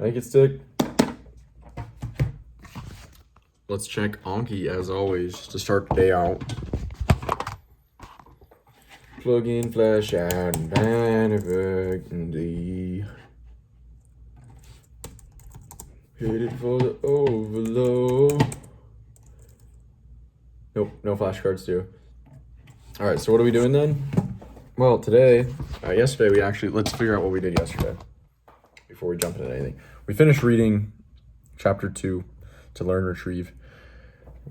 Make it stick. Let's check Anki as always to start the day out. Plug in, flash out, and burgundy. Headed for the overload. Nope, no flashcards too. All right, so what are we doing then? Well, yesterday let's figure out what we did yesterday before we jump into anything. We finished reading chapter 2 to learn, retrieve.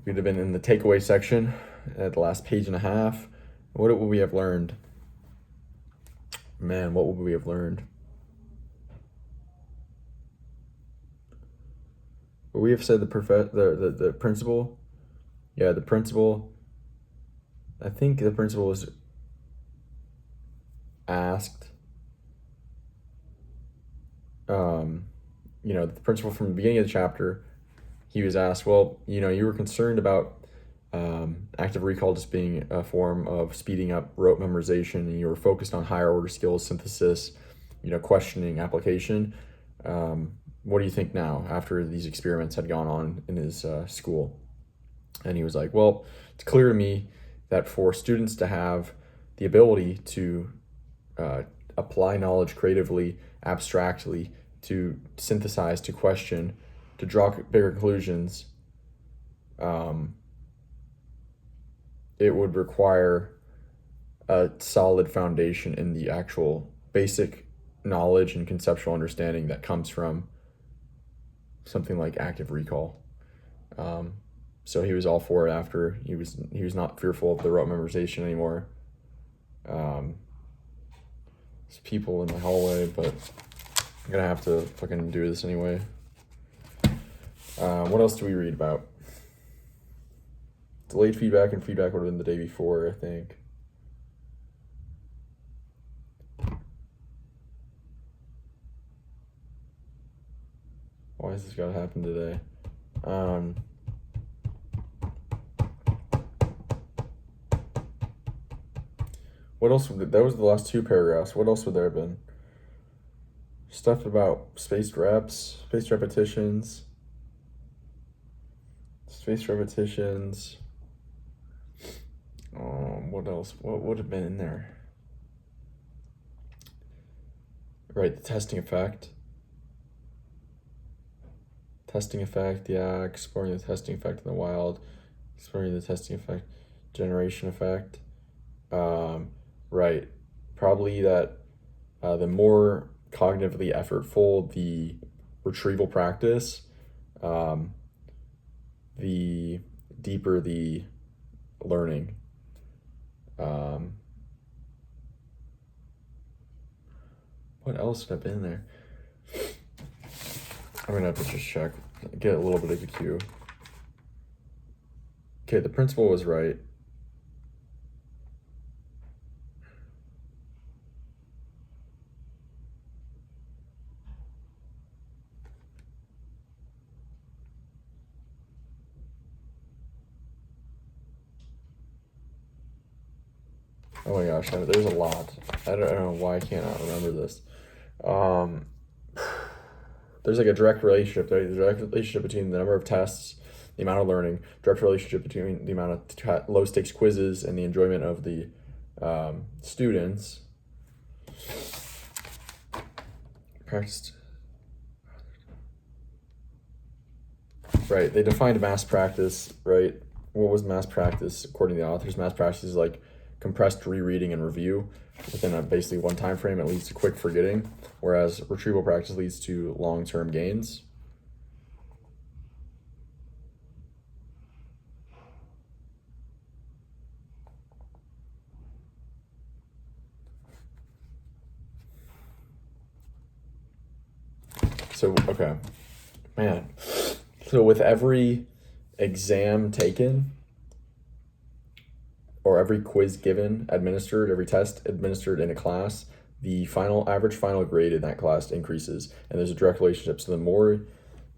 We'd have been in the takeaway section at the last page and a half. What would we have learned? Man, what would we have learned? Would we have said the principal? Yeah, the principal. I think the principal was asked. The principal from the beginning of the chapter, he was asked, well, you were concerned about active recall just being a form of speeding up rote memorization, and you were focused on higher order skills, synthesis, questioning, application. What do you think now after these experiments had gone on in his school? And he was like, well, it's clear to me that for students to have the ability to apply knowledge creatively, abstractly, to synthesize, to question, to draw bigger conclusions, it would require a solid foundation in the actual basic knowledge and conceptual understanding that comes from something like active recall. So he was all for it after. He was not fearful of the rote memorization anymore. There's people in the hallway, but I'm gonna have to fucking do this anyway. What else do we read about? Delayed feedback and feedback would have been the day before, I think. Why has this gotta happen today? What else? That was the last two paragraphs. What else would there have been? Stuff about spaced repetitions. What else? What would have been in there? Right, the testing effect. Yeah, exploring the testing effect in the wild, exploring the testing effect, generation effect. Right, probably that the more cognitively effortful the retrieval practice, the deeper the learning. What else would have been there? I'm gonna have to just check, get a little bit of a cue. Okay, the principal was right. Oh my gosh, there's a lot. I don't know why I cannot remember this. There's like a direct relationship. There's a direct relationship between the number of tests, the amount of learning, direct relationship between the amount of low stakes quizzes and the enjoyment of the students. Practiced. Right, they defined mass practice, right? What was mass practice according to the authors? Mass practice is like compressed rereading and review within basically one time frame. It leads to quick forgetting, whereas retrieval practice leads to long-term gains. So, okay, man. So with every exam taken, or every quiz given, administered, every test administered in a class, the average final grade in that class increases, and there's a direct relationship. So the more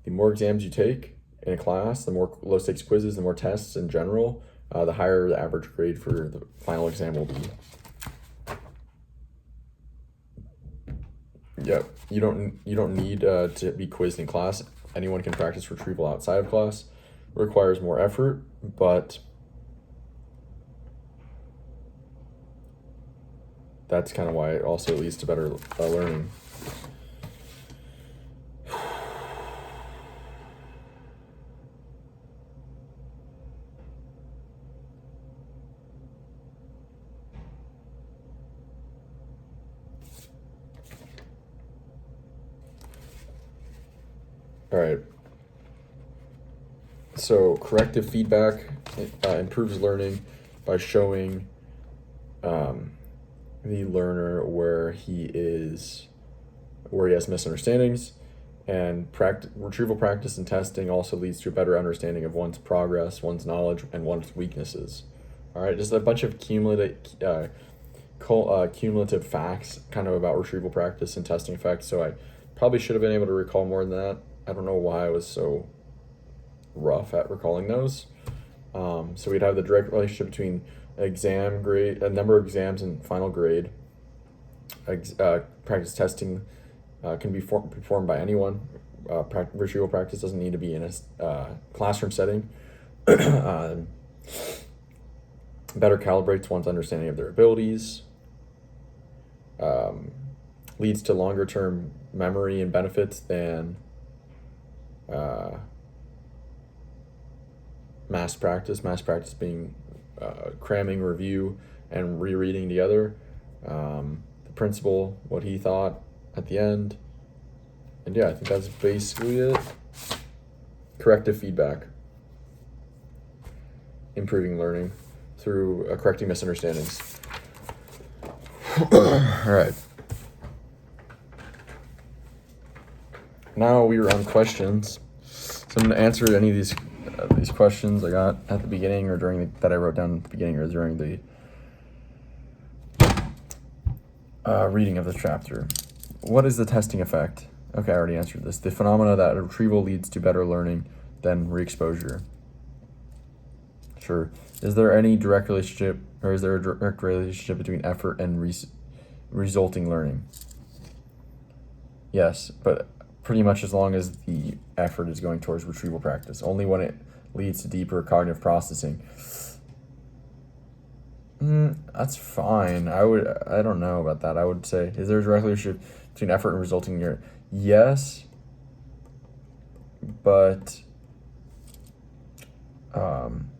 exams you take in a class, the more low stakes quizzes, the more tests in general, the higher the average grade for the final exam will be. Yeah, you don't need to be quizzed in class. Anyone can practice retrieval outside of class. It requires more effort, but that's kind of why it also leads to better learning. All right. So corrective feedback improves learning by showing the learner where he has misunderstandings, and retrieval practice and testing also leads to a better understanding of one's progress, one's knowledge, and one's weaknesses. All right, just a bunch of cumulative facts kind of about retrieval practice and testing effects. So I probably should have been able to recall more than that. I don't know why I was so rough at recalling those. So we'd have the direct relationship between exam grade, a number of exams, and final grade. Practice testing can be performed by anyone. Retrieval practice doesn't need to be in a classroom setting. Better calibrates one's understanding of their abilities. Leads to longer term memory and benefits than mass practice. Mass practice being cramming, review, and rereading together. The principal, what he thought at the end. And yeah, I think that's basically it. Corrective feedback. Improving learning through correcting misunderstandings. All right. Now we are on questions. So I'm going to answer any of these questions I got at the beginning or that I wrote down at the beginning or during the reading of the chapter. What is the testing effect? Okay, I already answered this. The phenomena that retrieval leads to better learning than re-exposure. Sure. Is there any direct relationship, or is there a direct relationship between effort and resulting learning? Yes, but pretty much as long as the effort is going towards retrieval practice. Only when it leads to deeper cognitive processing. That's fine. I don't know about that. I would say, is there a direct relationship between effort and resulting learning? Yes, but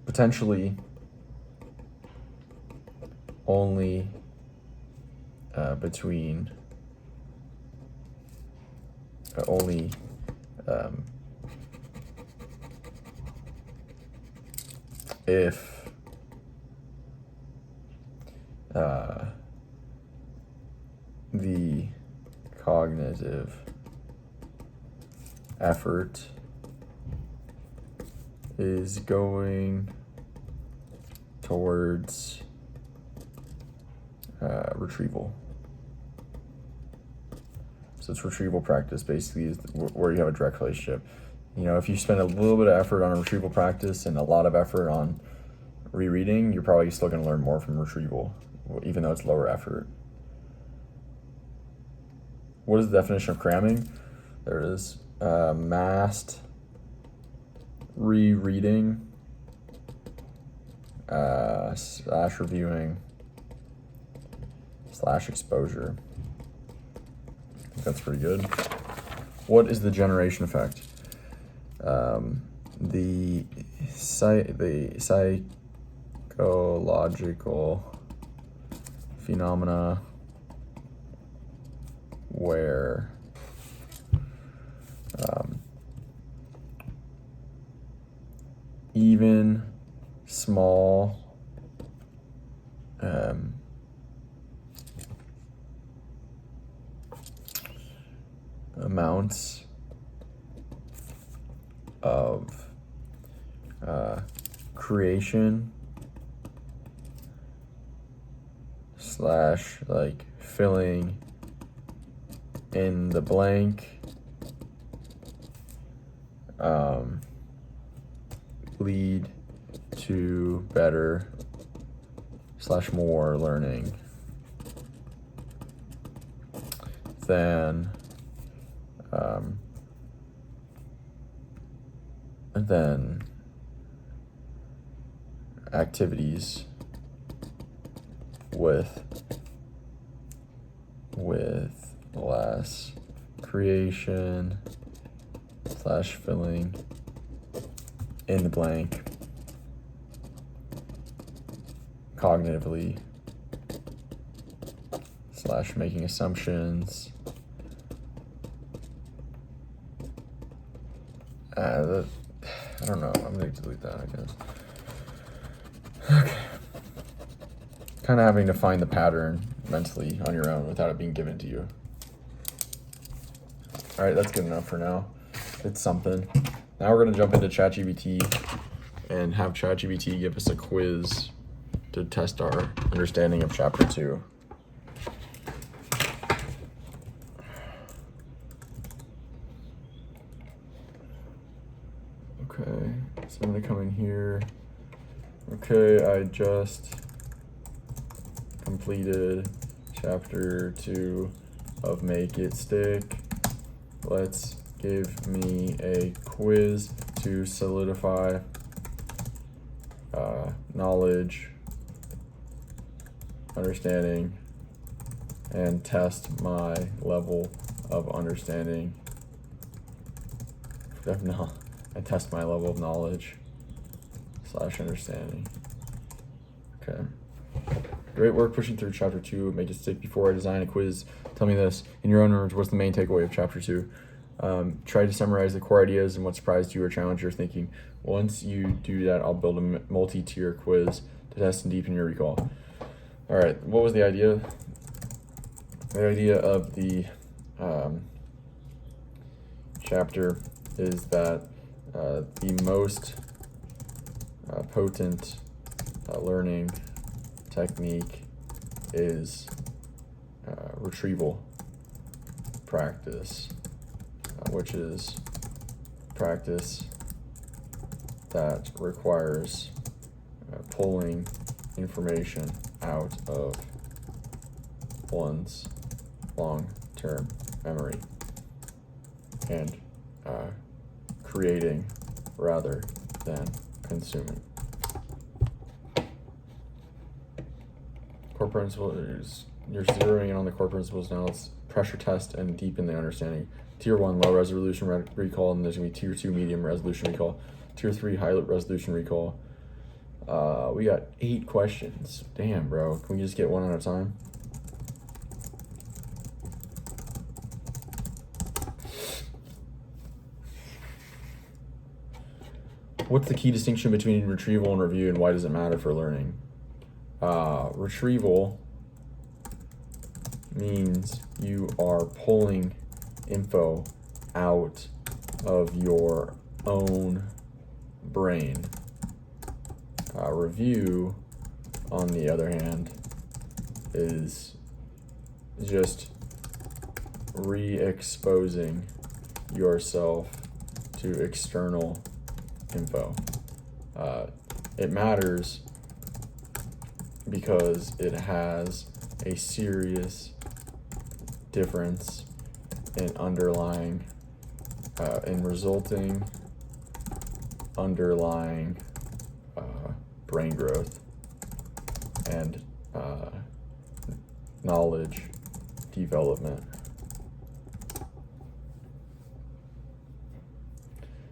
potentially only between if the cognitive effort is going towards retrieval. So it's retrieval practice basically is where you have a direct relationship. You know, if you spend a little bit of effort on retrieval practice and a lot of effort on rereading, you're probably still going to learn more from retrieval, even though it's lower effort. What is the definition of cramming? There it is. Massed rereading / reviewing / exposure. I think that's pretty good. What is the generation effect? The psychological phenomena where even small amounts of creation / like filling in the blank lead to better / more learning. than activities with less creation / filling in the blank cognitively / making assumptions. I don't know. I'm going to delete that, I guess. Okay. Kind of having to find the pattern mentally on your own without it being given to you. All right, that's good enough for now. It's something. Now we're going to jump into ChatGPT and have ChatGPT give us a quiz to test our understanding of Chapter 2. Okay, so I'm going to come in here. Okay, I just completed Chapter 2 of Make It Stick. Let's give me a quiz to solidify knowledge, understanding, and test my level of understanding. And test my level of knowledge / understanding. Okay. Great work pushing through Chapter 2. Make it stick. Before I design a quiz, tell me this. In your own words, what's the main takeaway of Chapter 2? Try to summarize the core ideas and what surprised you or challenged your thinking. Once you do that, I'll build a multi-tier quiz to test and deepen your recall. All right, what was the idea? The idea of the chapter is that the most potent learning technique is retrieval practice, which is practice that requires pulling information out of one's long-term memory and creating rather than consuming. Core principles, you're zeroing in on the core principles now. Let's pressure test and deepen the understanding. Tier 1, low resolution recall, and there's going to be Tier 2, medium resolution recall. Tier 3, high resolution recall. We got 8 questions. Damn, bro. Can we just get one at a time? What's the key distinction between retrieval and review, and why does it matter for learning? Retrieval means you are pulling info out of your own brain. Review, on the other hand, is just re-exposing yourself to external info. It matters because it has a serious difference in underlying, in resulting underlying brain growth and knowledge development.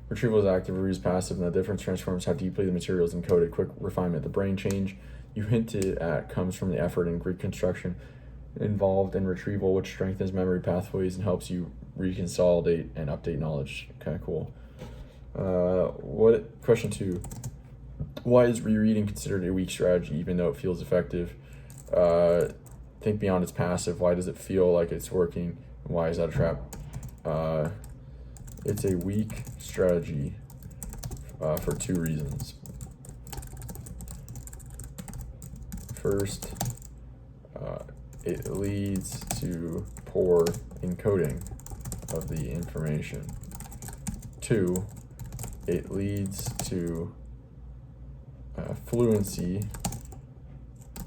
Retrieval is active, review is passive, and the difference transforms how deeply the material is encoded. Quick refinement. The brain change you hinted at comes from the effort and reconstruction involved in retrieval, which strengthens memory pathways and helps you reconsolidate and update knowledge. Okay, cool. Question 2. Why is rereading considered a weak strategy, even though it feels effective? Think beyond its passive. Why does it feel like it's working? And why is that a trap? It's a weak strategy for 2 reasons. First, it leads to poor encoding of the information. 2, it leads to fluency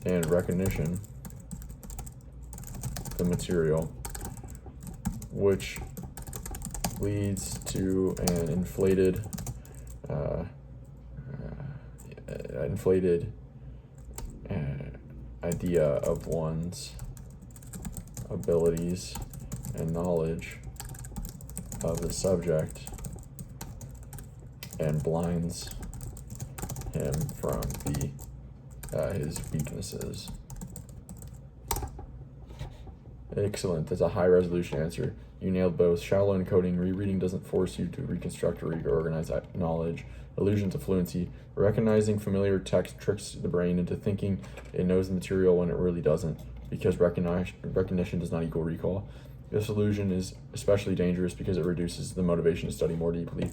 and recognition of the material, which leads to an inflated idea of one's abilities and knowledge of the subject and blinds him from his weaknesses. Excellent. That's a high resolution answer. You nailed both. Shallow encoding. Rereading doesn't force you to reconstruct or reorganize knowledge. Illusion to fluency. Recognizing familiar text tricks the brain into thinking it knows the material when it really doesn't, because recognition does not equal recall. This illusion is especially dangerous because it reduces the motivation to study more deeply.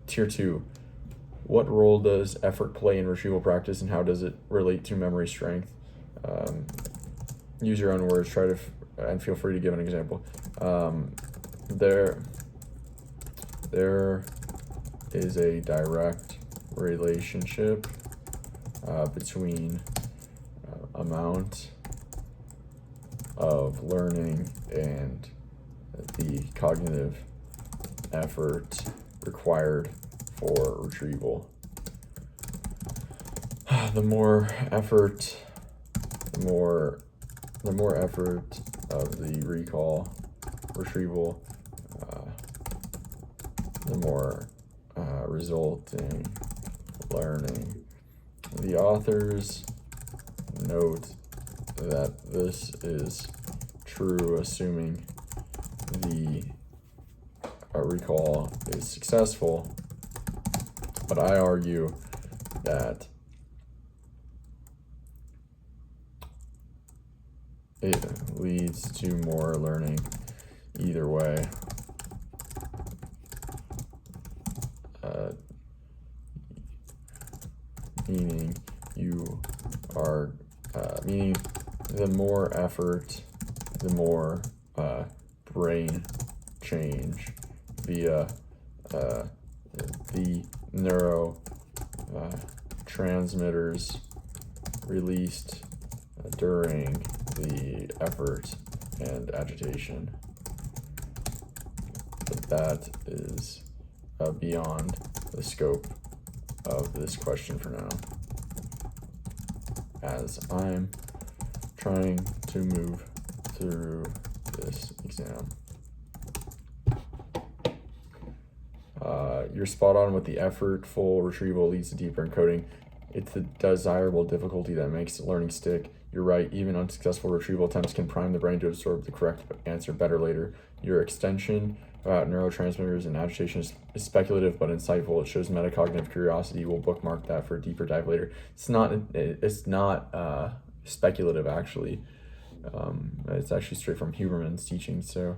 Tier 2. What role does effort play in retrieval practice, and how does it relate to memory strength? Use your own words. Try to and feel free to give an example. There is a direct relationship between amount of learning and the cognitive effort required for retrieval. The more effort of the recall retrieval, the more resulting learning. The authors note that this is true assuming the recall is successful, but I argue that it leads to more learning either way. Meaning the more effort, the more brain change via the neurotransmitters released during the effort and agitation. But that is beyond the scope of this question for now, as I'm trying to move through this exam. You're spot on with the effortful retrieval leads to deeper encoding. It's the desirable difficulty that makes learning stick. You're right, even unsuccessful retrieval attempts can prime the brain to absorb the correct answer better later. Your extension about neurotransmitters and agitation is speculative but insightful. It shows metacognitive curiosity. We'll bookmark that for a deeper dive later. It's not speculative, actually. It's actually straight from Huberman's teaching. So,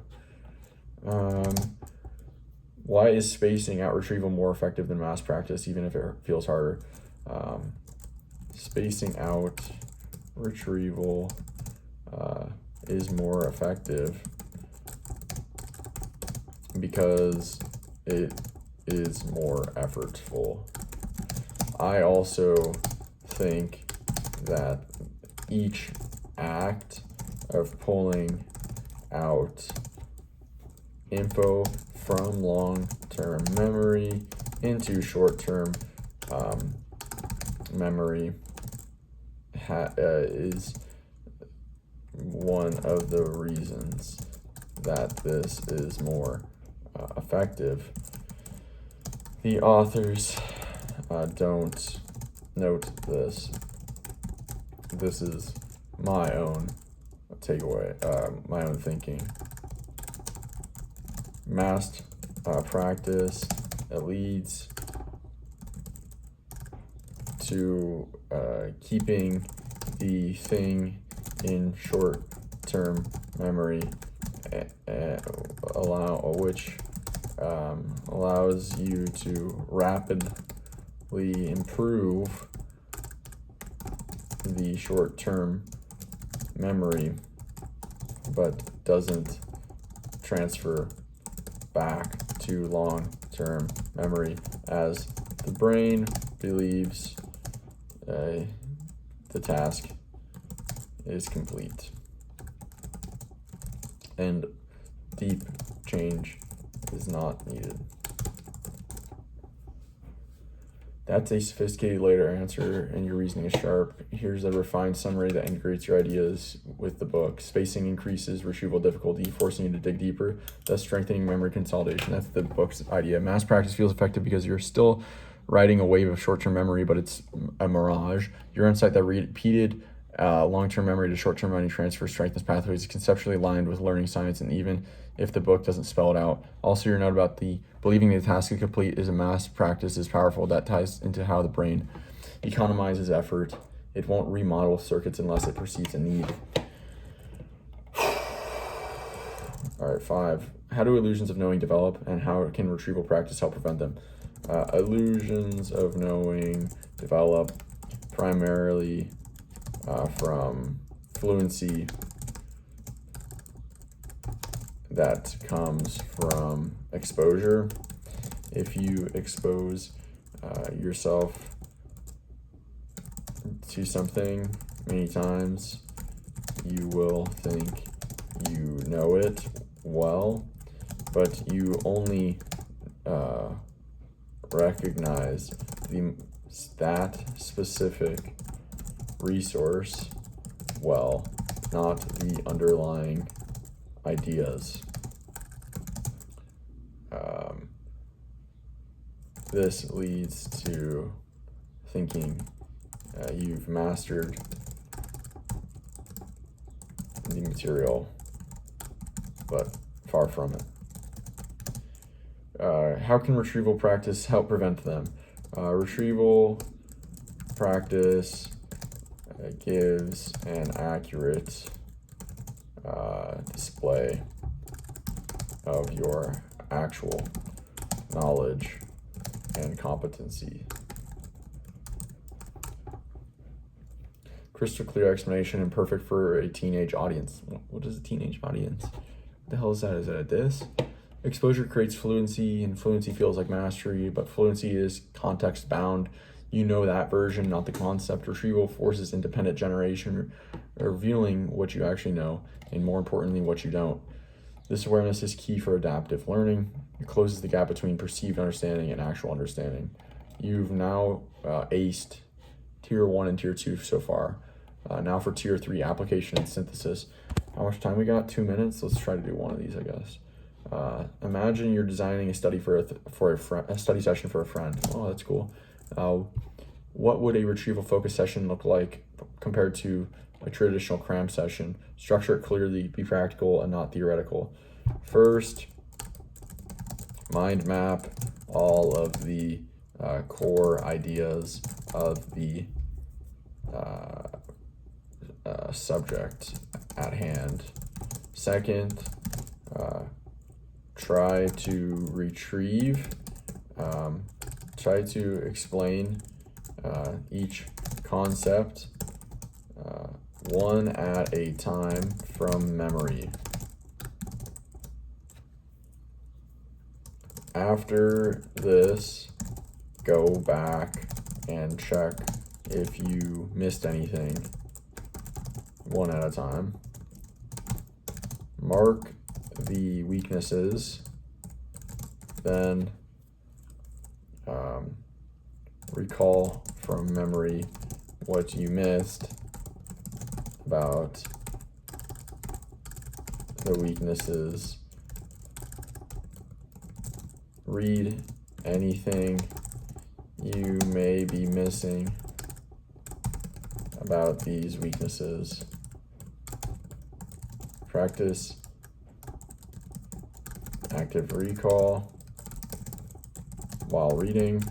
why is spacing out retrieval more effective than mass practice, even if it feels harder? Spacing out retrieval is more effective because it is more effortful. I also think that each act of pulling out info from long-term memory into short-term memory is one of the reasons that this is more effective. The authors don't note this. This is my own takeaway, my own thinking. Massed practice, it leads to keeping the thing in short-term memory, which allows you to rapidly improve the short-term memory, but doesn't transfer back to long-term memory as the brain believes the task is complete. and deep change is not needed. That's a sophisticated later answer, and your reasoning is sharp. Here's a refined summary that integrates your ideas with the book. Spacing increases retrieval difficulty, forcing you to dig deeper, thus strengthening memory consolidation. That's the book's idea. Mass practice feels effective because you're still riding a wave of short-term memory, but it's a mirage. Your insight that repeated long-term memory to short-term memory transfer strengthens pathways is conceptually aligned with learning science, and even if the book doesn't spell it out. Also, your note about the believing the task is complete is a mass practice is powerful. That ties into how the brain economizes effort. It won't remodel circuits unless it perceives a need. All right, 5. How do illusions of knowing develop, and how can retrieval practice help prevent them? Illusions of knowing develop primarily from fluency that comes from exposure. If you expose yourself to something many times, you will think you know it well, but you only recognize that specific resource well, not the underlying ideas. This leads to thinking you've mastered the material, but far from it. How can retrieval practice help prevent them? Retrieval practice gives an accurate display of your actual knowledge and competency. Crystal clear explanation and perfect for a teenage audience. What is a teenage audience? What the hell is that? Is that a diss? Exposure creates fluency, and fluency feels like mastery, but fluency is context bound. You know that version, not the concept. Retrieval forces independent generation, revealing what you actually know, and more importantly, what you don't. This awareness is key for adaptive learning. It closes the gap between perceived understanding and actual understanding. You've now aced Tier 1 and Tier 2 so far. Now for Tier 3, application and synthesis. How much time we got? 2 minutes? Let's try to do one of these, I guess. Imagine you're designing a study for a study session for a friend. Oh, that's cool. What would a retrieval focus session look like compared to a traditional cram session? Structure it clearly, be practical and not theoretical. First, mind map all of the core ideas of the subject at hand. Second, try to explain each concept one at a time from memory. After this, go back and check if you missed anything one at a time. Mark the weaknesses, then recall from memory what you missed about the weaknesses. Read anything you may be missing about these weaknesses. Practice active recall while reading.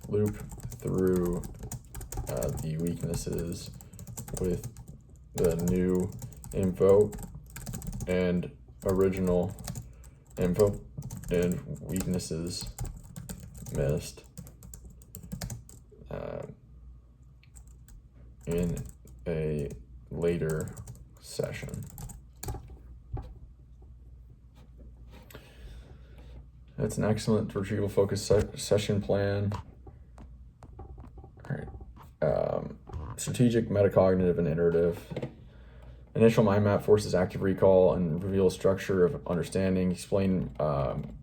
Loop through the weaknesses with the new info and original info and weaknesses missed in a later session. That's an excellent retrieval focused session plan. All right. Strategic, metacognitive, and iterative. An Initial mind map forces active recall and reveals structure of understanding. Explain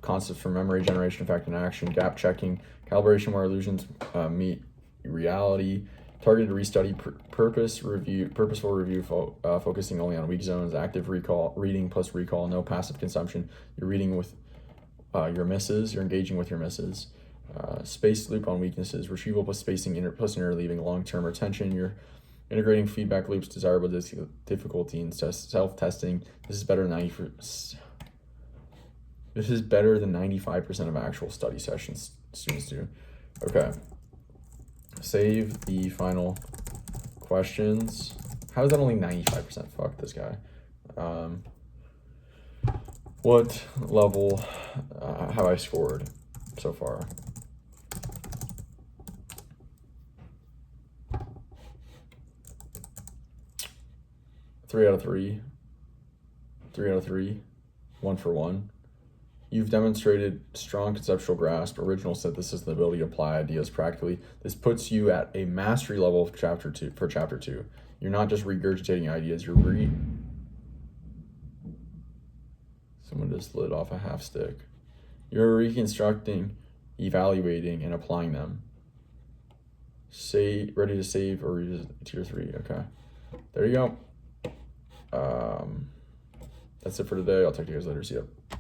concepts for memory generation, fact and action. Gap checking, calibration where illusions meet reality. Targeted restudy, purposeful review, focusing only on weak zones. Active recall, reading plus recall, no passive consumption. You're reading with your misses. You're engaging with your misses. Space loop on weaknesses. Retrieval plus spacing plus interleaving. Long-term retention. You're integrating feedback loops, desirable difficulty, and self-testing. This is better than 95% of actual study sessions students do. Okay. Save the final questions. How is that only 95%? Fuck this guy. What level have I scored so far? Three out of three. 3 out of 3. 1 for 1. You've demonstrated strong conceptual grasp, original synthesis, and the ability to apply ideas practically. This puts you at a mastery level of chapter 2. You're not just regurgitating ideas, someone just lit off a half stick. You're reconstructing, evaluating, and applying them. Ready to save or tier 3. Okay. There you go. That's it for today. I'll talk to you guys later. See ya.